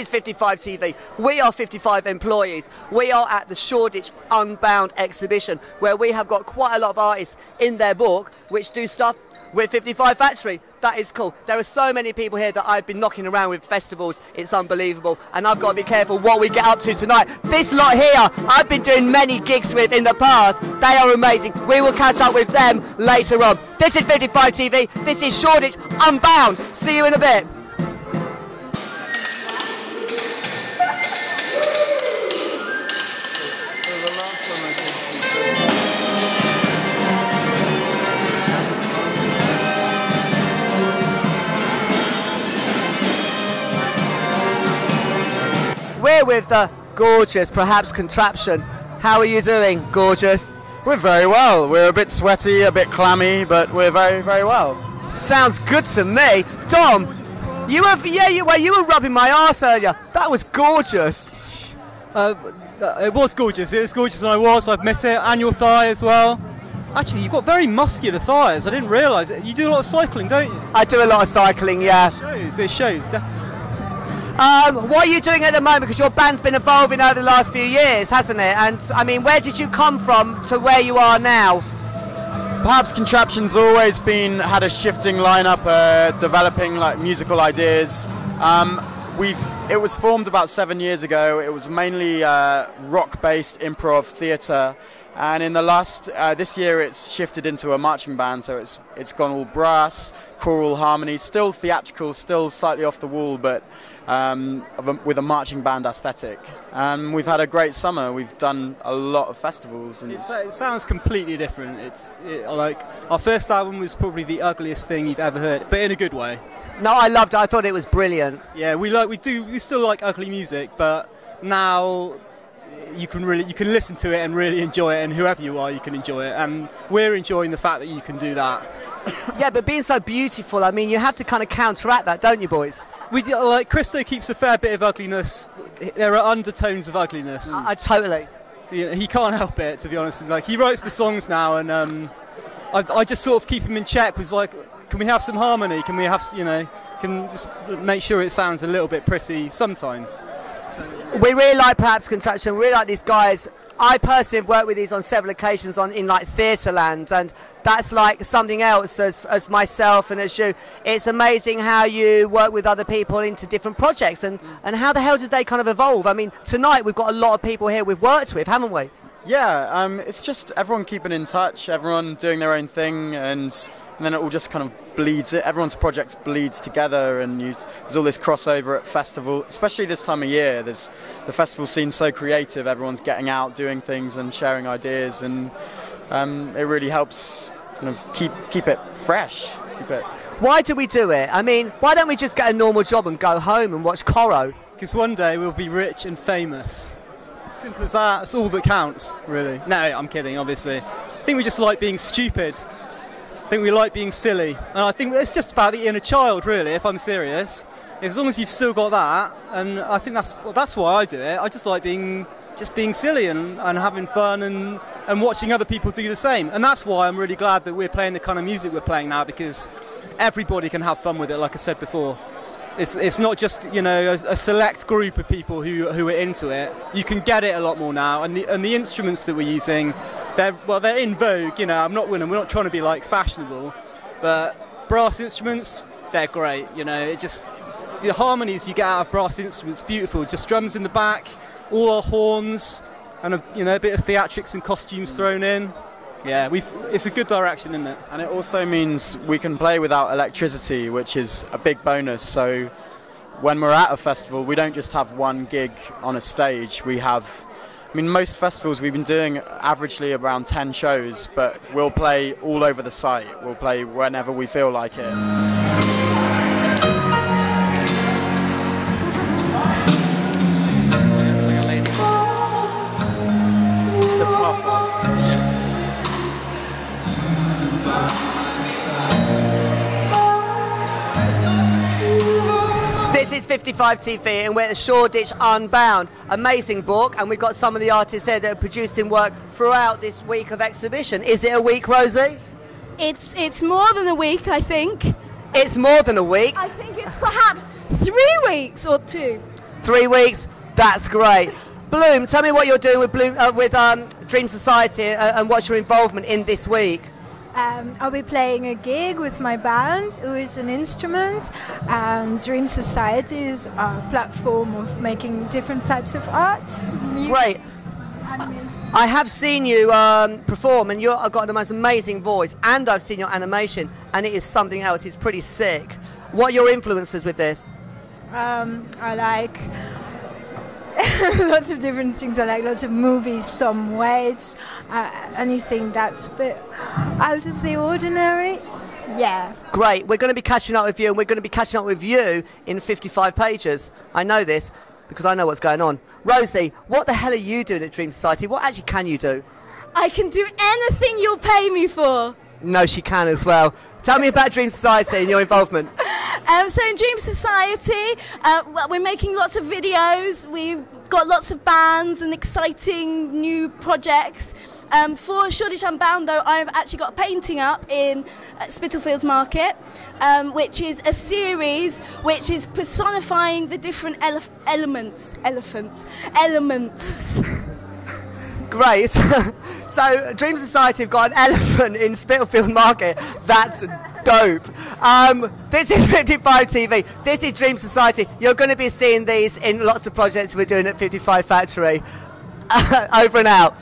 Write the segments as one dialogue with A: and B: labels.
A: is 55 TV. We are 55 employees. We are at the Shoreditch Unbound exhibition, where we have got quite a lot of artists in their book which do stuff with 55 Factory. That is cool. There are so many people here that I've been knocking around with festivals. It's unbelievable. And I've got to be careful what we get up to tonight. This lot here, I've been doing many gigs with in the past. They are amazing. We will catch up with them later on. This is 55 TV. This is Shoreditch Unbound. See you in a bit. We're with the gorgeous, perhaps Contraption. How are you doing, gorgeous?
B: We're very well. We're a bit sweaty, a bit clammy, but we're very, very well.
A: Sounds good to me. Dom, you were rubbing my arse earlier. That was gorgeous.
C: It was gorgeous. It was gorgeous, and I've met it. And your thigh as well. Actually, you've got very muscular thighs. I didn't realise it. You do a lot of cycling, don't you?
A: I do a lot of cycling, yeah.
C: It shows, definitely.
A: What are you doing at the moment? Because your band's been evolving over the last few years, hasn't it? And I mean, where did you come from to where you are now?
B: Perhaps Contraption's always had a shifting lineup, developing like musical ideas. It was formed about 7 years ago. It was mainly rock-based improv theatre, and in the last this year it's shifted into a marching band. So it's gone all brass, choral harmony, still theatrical, still slightly off the wall, but with a marching band aesthetic. And we've had a great summer. We've done a lot of festivals. And
C: it sounds completely different. Like our first album was probably the ugliest thing you've ever heard, but in a good way.
A: No, I loved it. I thought it was brilliant.
C: Yeah, we still like ugly music, but now you can listen to it and really enjoy it, and whoever you are, you can enjoy it. And we're enjoying the fact that you can do that.
A: Yeah, but being so beautiful, I mean, you have to kind of counteract that, don't you, boys?
C: Christo keeps a fair bit of ugliness. There are undertones of ugliness.
A: Totally.
C: He can't help it, to be honest. Like, he writes the songs now, and I just sort of keep him in check with like, can we have some harmony? Can we have, can just make sure it sounds a little bit pretty sometimes. So,
A: we really like perhaps Contraption. We really like these guys. I personally have worked with these on several occasions in like Theatreland, and that's like something else as myself and as you. It's amazing how you work with other people into different projects, and how the hell did they kind of evolve? I mean, tonight we've got a lot of people here we've worked with, haven't we?
B: Yeah, it's just everyone keeping in touch, everyone doing their own thing, and then it all just kind of bleeds. Everyone's projects bleeds together, and there's all this crossover at festival, especially this time of year. The festival scene's so creative. Everyone's getting out, doing things, and sharing ideas, and it really helps kind of keep it fresh.
A: Why do we do it? I mean, why don't we just get a normal job and go home and watch Coro?
C: Because one day we'll be rich and famous. Simple as that. That's all that counts, really. No, I'm kidding, obviously. I think we just like being stupid. I think we like being silly. And I think it's just about the inner child, really, if I'm serious. As long as you've still got that, and I think that's why I do it. I just like being silly and having fun and watching other people do the same. And that's why I'm really glad that we're playing the kind of music we're playing now, because everybody can have fun with it, like I said before. It's not just a select group of people who are into it. You can get it a lot more now, and the instruments that we're using, they're in vogue. We're not trying to be like fashionable, but brass instruments, they're great. The harmonies you get out of brass instruments, beautiful. Just drums in the back, all our horns, and a bit of theatrics and costumes thrown in. Yeah, it's a good direction, isn't it?
B: And it also means we can play without electricity, which is a big bonus. So when we're at a festival, we don't just have one gig on a stage. Most festivals we've been doing averagely around 10 shows, but we'll play all over the site. We'll play whenever we feel like it.
A: This is 55 TV, and we're at the Shoreditch Unbound. Amazing book, and we've got some of the artists here that have produced in work throughout this week of exhibition. Is it a week, Rosie?
D: It's more than a week, I think.
A: It's more than a week?
D: I think it's perhaps 3 weeks or 2.
A: 3 weeks? That's great. Bloom, tell me what you're doing with Dream Society and what's your involvement in this week?
D: I'll be playing a gig with my band, who is an instrument, and Dream Society is a platform of making different types of arts.
A: Great.
D: Animation.
A: I have seen you perform, and you've got the most amazing voice, and I've seen your animation, and it is something else. It's pretty sick. What are your influences with this?
D: I like lots of different things. I like lots of movies, Tom Waits, anything that's a bit out of the ordinary. Yeah.
A: Great. We're going to be catching up with you, and we're going to be catching up with you in 55 pages. I know this because I know what's going on. Rosie, what the hell are you doing at Dream Society? What actually can you do?
D: I can do anything you'll pay me for.
A: No, she can as well. Tell me about Dream Society and your involvement.
D: So in Dream Society, we're making lots of videos. We've got lots of bands and exciting new projects. For Shoreditch Unbound, though, I've actually got a painting up in Spitalfields Market, which is a series which is personifying the different elements.
A: Great. So Dream Society have got an elephant in Spitalfield Market. That's dope. This is 55 TV. This is Dream Society. You're going to be seeing these in lots of projects we're doing at 55 Factory. Over and out.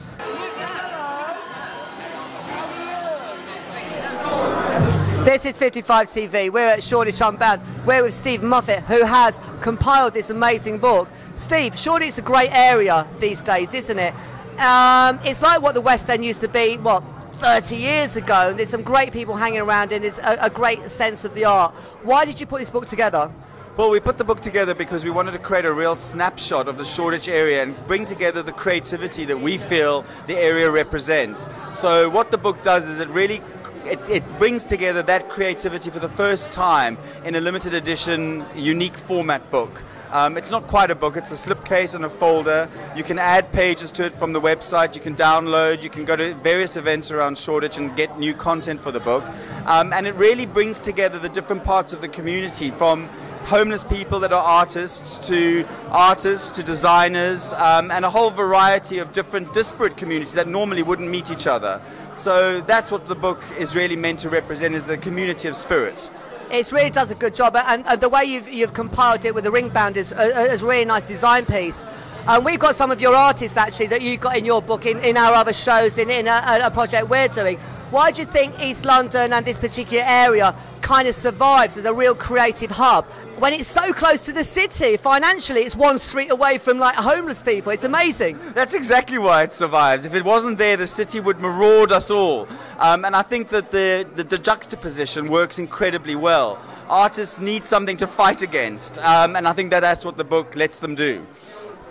A: This is 55 TV. We're at Shoreditch Unbound. We're with Steve Moffat, who has compiled this amazing book. Steve, Shoreditch's a great area these days, isn't it? It's like what the West End used to be, 30 years ago. And there's some great people hanging around, and there's a great sense of the art. Why did you put this book together?
B: Well, we put the book together because we wanted to create a real snapshot of the Shoreditch area and bring together the creativity that we feel the area represents. So what the book does is it brings together that creativity for the first time in a limited edition, unique format book. It's not quite a book, it's a slipcase and a folder. You can add pages to it from the website, you can download, you can go to various events around Shoreditch and get new content for the book. And it really brings together the different parts of the community, from homeless people that are artists to designers, and a whole variety of different disparate communities that normally wouldn't meet each other. So that's what the book is really meant to represent, is the community of spirit.
A: It really does a good job, and the way you've compiled it with the ring bound is a really nice design piece. We've got some of your artists actually that you've got in your book, in our other shows, in a project we're doing. Why do you think East London and this particular area kind of survives as a real creative hub when it's so close to the city? Financially, it's one street away from homeless people. It's amazing.
B: That's exactly why it survives. If it wasn't there, the city would maraud us all. And I think that the juxtaposition works incredibly well. Artists need something to fight against, and I think that's what the book lets them do.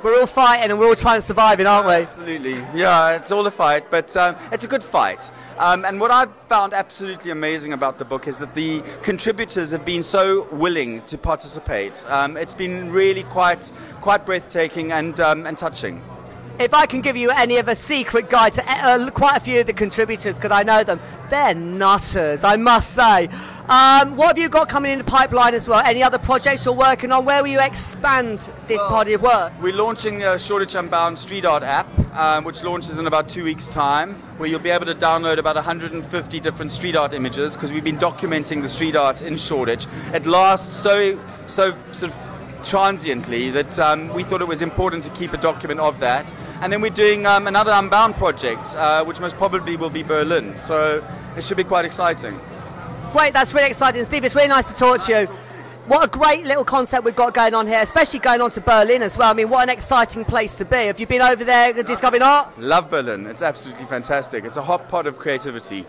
A: We're all fighting and we're all trying to survive, aren't we?
B: Absolutely. Yeah, it's all a fight, but it's a good fight. And what I've found absolutely amazing about the book is that the contributors have been so willing to participate. It's been really quite breathtaking and touching.
A: If I can give you any of a secret guide to quite a few of the contributors, because I know them, they're nutters, I must say. What have you got coming in the pipeline as well? Any other projects you're working on? Where will you expand this body of work?
B: We're launching a Shoreditch Unbound street art app, which launches in about 2 weeks' time, where you'll be able to download about 150 different street art images, because we've been documenting the street art in Shoreditch. It lasts so sort of transiently that we thought it was important to keep a document of that. And then we're doing another Unbound project, which most probably will be Berlin, so it should be quite exciting.
A: Great, that's really exciting. Steve, it's really nice to talk to you. What a great little concept we've got going on here, especially going on to Berlin as well. I mean, what an exciting place to be. Have you been over there discovering art?
B: Love Berlin. It's absolutely fantastic. It's a hot pot of creativity.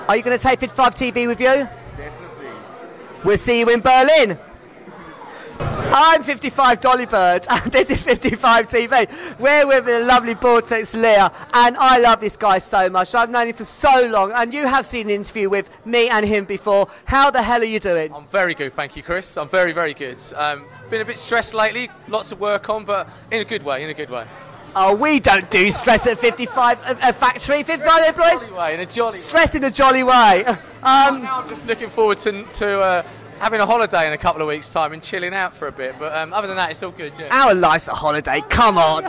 A: Are you going to take 55 TV with you?
B: Definitely.
A: We'll see you in Berlin. I'm 55 Dollybird, and this is 55 TV. We're with the lovely Vortex Leah, and I love this guy so much. I've known him for so long, and you have seen an interview with me and him before. How the hell are you doing?
E: I'm very good, thank you, Chris. I'm very, very good. Been a bit stressed lately, lots of work on, but in a good way, in a good way.
A: Oh, we don't do stress at 55 Factory, 55 employees.
E: In a jolly way, in a jolly way.
A: Stress in a jolly way.
E: Now I'm just looking forward to having a holiday in a couple of weeks' time and chilling out for a bit. But other than that, it's all good. Yeah.
A: Our life's a holiday. Come on.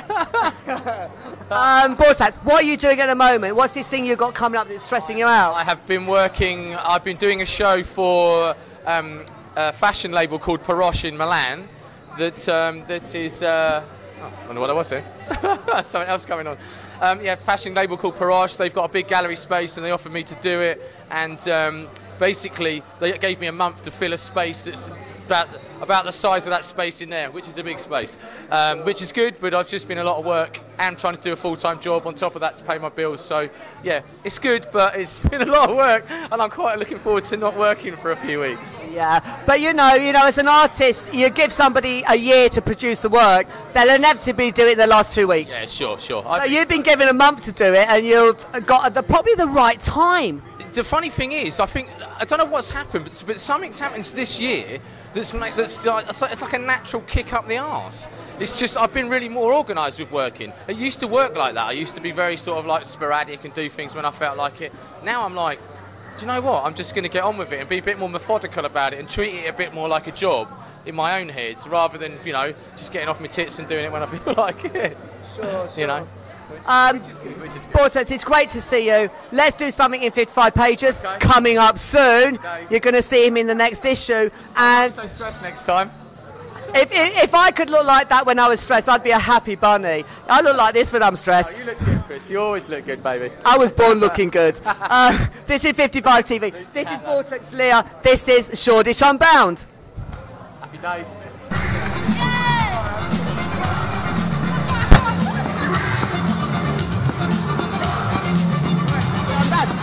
A: Borsax, what are you doing at the moment? What's this thing you've got coming up that's stressing you out?
E: I have been working. I've been doing a show for a fashion label called Paroche in Milan. That is. I wonder what I was saying. Something else going on. Yeah, fashion label called Paroche. They've got a big gallery space and they offered me to do it. And basically, they gave me a month to fill a space that's about the size of that space in there, which is a big space, which is good. But I've just been a lot of work and trying to do a full-time job on top of that to pay my bills. So yeah, it's good, but it's been a lot of work, and I'm quite looking forward to not working for a few weeks.
A: Yeah, but you know, as an artist, you give somebody a year to produce the work, they'll inevitably do it in the last 2 weeks.
E: Yeah, sure.
A: So you've been given a month to do it, and you've got probably the right time.
E: The funny thing is, I don't know what's happened, but something's happened this year it's like a natural kick up the arse. It's just I've been really more organised with working. I used to work like that. I used to be very sort of like sporadic and do things when I felt like it. Now I'm like, do you know what? I'm just going to get on with it and be a bit more methodical about it and treat it a bit more like a job in my own head, rather than just getting off my tits and doing it when I feel like it. Sure. Which is good.
A: Borsax, it's great to see you. Let's do something in 55 pages. Okay. Coming up soon. Okay. You're going to see him in the next issue. And
E: so stressed next time.
A: If I could look like that when I was stressed, I'd be a happy bunny. I look like this when I'm stressed.
E: Oh, you look good, Chris. You always look good, baby.
A: I was born looking good. This is 55 TV. This is Borsax Leah. This is Shoreditch Unbound.
E: Happy days.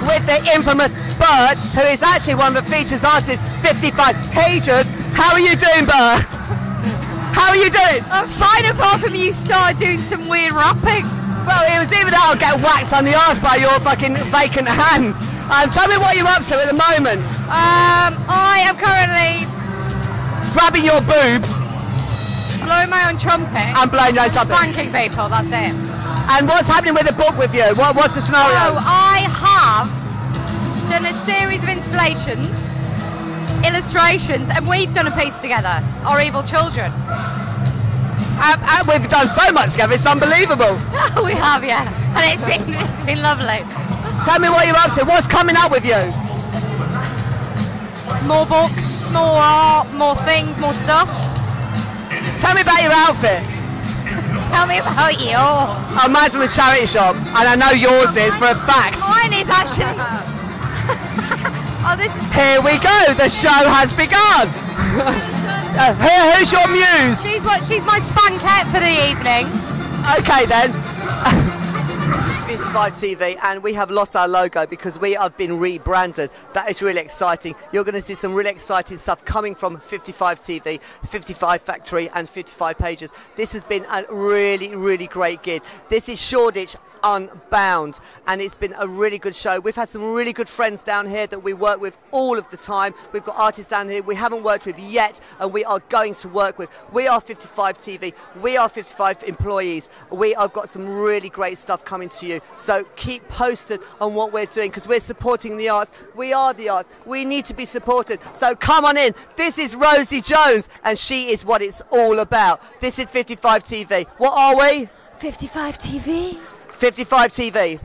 A: With the infamous Bert, who is actually one of the features artists, 55 pages. How are you doing, Bert? How are you doing?
F: I'm fine, apart from you started doing some weird rapping.
A: Well, it was either that or get whacked on the arse by your fucking vacant hand. Tell me what you're up to at the moment.
F: I am currently
A: grabbing your boobs,
F: blowing my own trumpet,
A: and blowing your own trumpet,
F: spanking people. That's it.
A: And what's happening with the book with you? What's the scenario?
F: Oh, I have done a series of installations, illustrations, and we've done a piece together, Our Evil Children.
A: And we've done so much together, it's unbelievable.
F: We have, yeah. And it's been lovely.
A: Tell me what you're up to. What's coming up with you?
F: More books, more art, more things, more stuff.
A: Tell me about your outfit.
F: Tell me about yours.
A: Oh, mine's from a charity shop, and I know yours is for a fact.
F: Mine is actually... Oh, this is...
A: Here we go, the show has begun. Who's your muse?
F: She's my spankette for the evening.
A: Okay then. 55 TV, and we have lost our logo because we have been rebranded. That is really exciting. You're going to see some really exciting stuff coming from 55 TV, 55 Factory and 55 Pages. This has been a really, really great gig. This is Shoreditch Unbound, and it's been a really good show. We've had some really good friends down here that we work with all of the time. We've got artists down here we haven't worked with yet, and we are going to work with. We are 55 TV. We are 55 employees. We have got some really great stuff coming to you. So keep posted on what we're doing, because we're supporting the arts. We are the arts. We need to be supported. So come on in. This is Rosie Jones, and she is what it's all about. This is 55 TV. What are we?
F: 55 TV.
A: 55 TV.